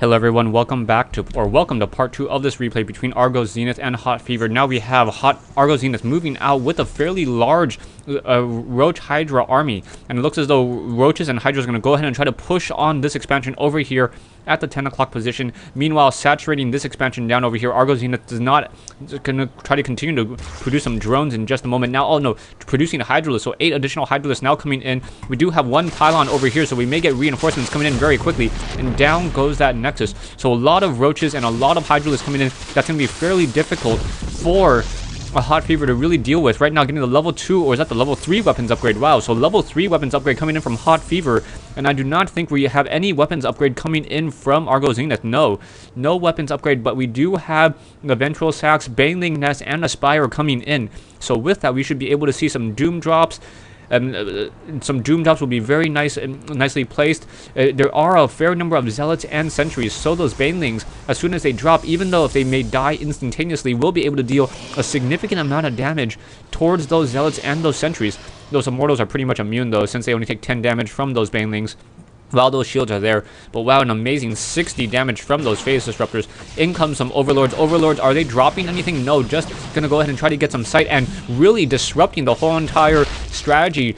Hello everyone, welcome to part 2 of this replay between ArgoOs Zenith and HotFever. Now we have ArgoOs Zenith moving out with a fairly large Roach Hydra army, and it looks as though Roaches and Hydra is going to go ahead and try to push on this expansion over here at the 10 o'clock position. Meanwhile, saturating this expansion down over here, ArgoOs Zenith going to try to continue to produce some drones in just a moment. Now, oh no, producing a Hydralisk, so 8 additional Hydralisks now coming in. We do have one pylon over here, so we may get reinforcements coming in very quickly, and down goes that Nexus. So a lot of Roaches and a lot of Hydralisks coming in. That's going to be fairly difficult for a HotFever to really deal with. Right now, getting the level 2, or is that the level 3 weapons upgrade? Wow, so level 3 weapons upgrade coming in from HotFever, and I do not think we have any weapons upgrade coming in from ArgoOs Zenith. No weapons upgrade, but we do have the Ventral Sacs, Baneling Nest, and Aspire coming in. So with that, we should be able to see some Doom drops. Some Doom drops will be very nice and nicely placed. There are a fair number of Zealots and Sentries, so those Banelings, as soon as they drop, even though if they may die instantaneously, will be able to deal a significant amount of damage towards those Zealots and those Sentries. Those Immortals are pretty much immune though, since they only take 10 damage from those Banelings while those shields are there. But wow, an amazing 60 damage from those Phase Disruptors. In comes some Overlords. Overlords, are they dropping anything? No, just gonna go ahead and try to get some sight and really disrupting the whole entire strategy,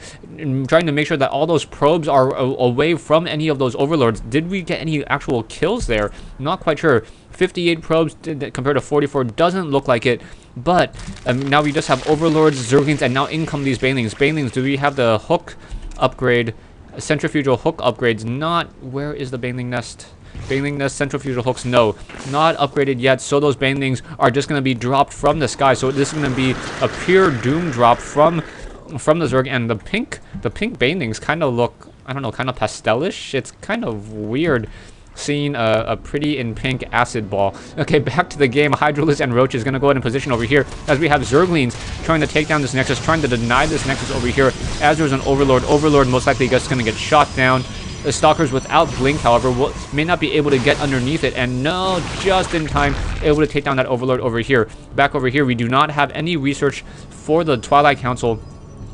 trying to make sure that all those probes are away from any of those Overlords. Did we get any actual kills there? Not quite sure. 58 probes compared to 44 doesn't look like it. But now we just have Overlords, Zerglings, and now in come these Banelings. Banelings, do we have the hook upgrade? Centrifugal hook upgrades, not. Where is the Baneling Nest? Baneling Nest, centrifugal hooks, no, not upgraded yet. So those Banelings are just going to be dropped from the sky. So this is going to be a pure Doom drop from the Zerg. And the pink Banelings kind of look, I don't know, kind of pastelish. It's kind of weird seeing a pretty in pink acid ball. Okay, back to the game. Hydralisk and Roach is going to go ahead and position over here as we have Zerglings trying to take down this Nexus, trying to deny this Nexus over here as there's an Overlord. Overlord most likely just going to get shot down. The Stalkers without Blink, however, may not be able to get underneath it, and no, just in time, able to take down that Overlord over here. Back over here, we do not have any research for the Twilight Council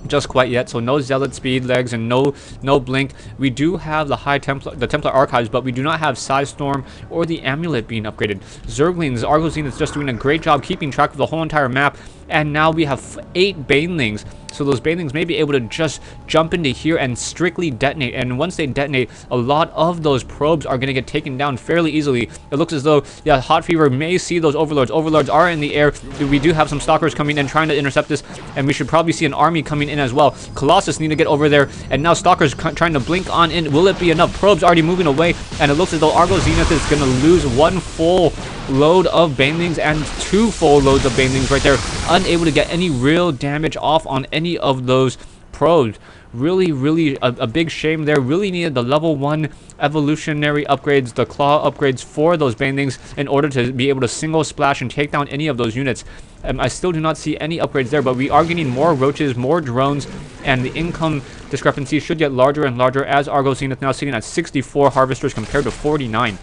just quite yet, so no Zealot speed legs and no Blink. We do have the Templar Archives, but we do not have Storm or the Amulet being upgraded. Zerglings, ArgoOs Zenith is just doing a great job keeping track of the whole entire map, and now we have 8 Banelings. So those Banelings may be able to just jump into here and strictly detonate. And once they detonate, a lot of those probes are going to get taken down fairly easily. It looks as though, yeah, HotFever may see those Overlords. Overlords are in the air. We do have some Stalkers coming in trying to intercept this, and we should probably see an army coming in as well. Colossus need to get over there, and now Stalkers trying to blink on in. Will it be enough? Probes already moving away, and it looks as though ArgoOs Zenith is going to lose one full load of Banelings and 2 full loads of Banelings right there, unable to get any real damage off on any of those probes. Really a big shame there. Really needed the level 1 evolutionary upgrades, the claw upgrades for those Banelings in order to be able to single splash and take down any of those units. I still do not see any upgrades there, but we are getting more Roaches, more drones, and the income discrepancy should get larger and larger as ArgoOs Zenith now sitting at 64 Harvesters compared to 49.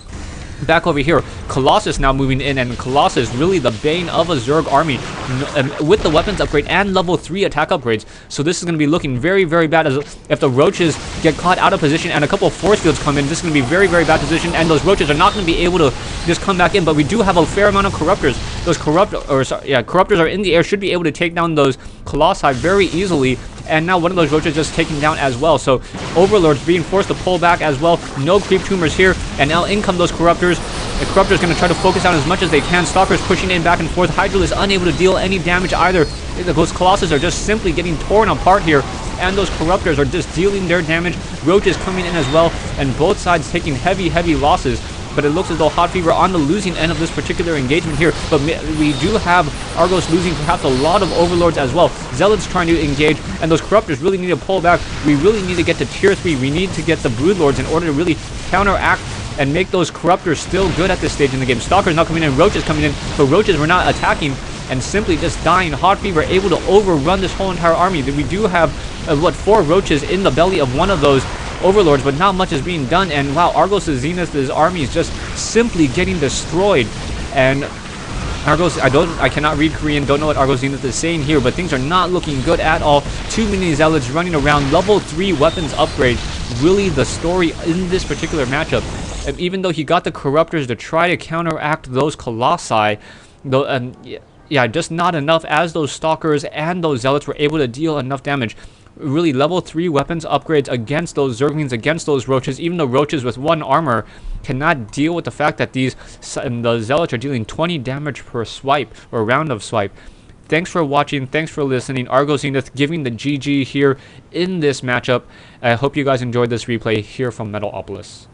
Back over here, Colossus now moving in, and Colossus really the bane of a Zerg army with the weapons upgrade and level 3 attack upgrades. So this is going to be looking very bad as if the Roaches get caught out of position and a couple of force fields come in. This is going to be very bad position, and those Roaches are not going to be able to just come back in. But we do have a fair amount of Corruptors. Those Corruptors are in the air, should be able to take down those Colossi very easily. And now one of those Roaches just taken down as well. So Overlords being forced to pull back as well. No creep tumors here. And now in come those Corruptors. The Corruptors going to try to focus on as much as they can. Stalkers pushing in back and forth. Hydra is unable to deal any damage either. Those Colossus are just simply getting torn apart here. And those Corruptors are just dealing their damage. Roaches coming in as well. And both sides taking heavy losses. But it looks as though HotFever on the losing end of this particular engagement here. But we do have ArgoOs losing perhaps a lot of Overlords as well. Zealots trying to engage, and those Corruptors really need to pull back. We really need to get to tier 3. We need to get the Broodlords in order to really counteract and make those Corruptors still good at this stage in the game. Stalkers now coming in, Roaches coming in, but Roaches were not attacking and simply just dying. HotFever able to overrun this whole entire army. We do have, 4 Roaches in the belly of one of those Overlords, but not much is being done. And wow, ArgoOs Zenith's army is just simply getting destroyed. And ArgoOs, I cannot read Korean, don't know what ArgoOs Zenith is saying here, but things are not looking good at all. Too many Zealots running around. Level 3 weapons upgrade, really the story in this particular matchup. even though he got the Corruptors to try to counteract those Colossi, though, yeah, just not enough, as those Stalkers and those Zealots were able to deal enough damage. Really, level 3 weapons upgrades against those Zerglings, against those Roaches. Even though Roaches with 1 armor cannot deal with the fact that the Zealots are dealing 20 damage per swipe, or round of swipe. Thanks for watching, thanks for listening. Argo Zenith giving the GG here in this matchup. I hope you guys enjoyed this replay here from Metalopolis.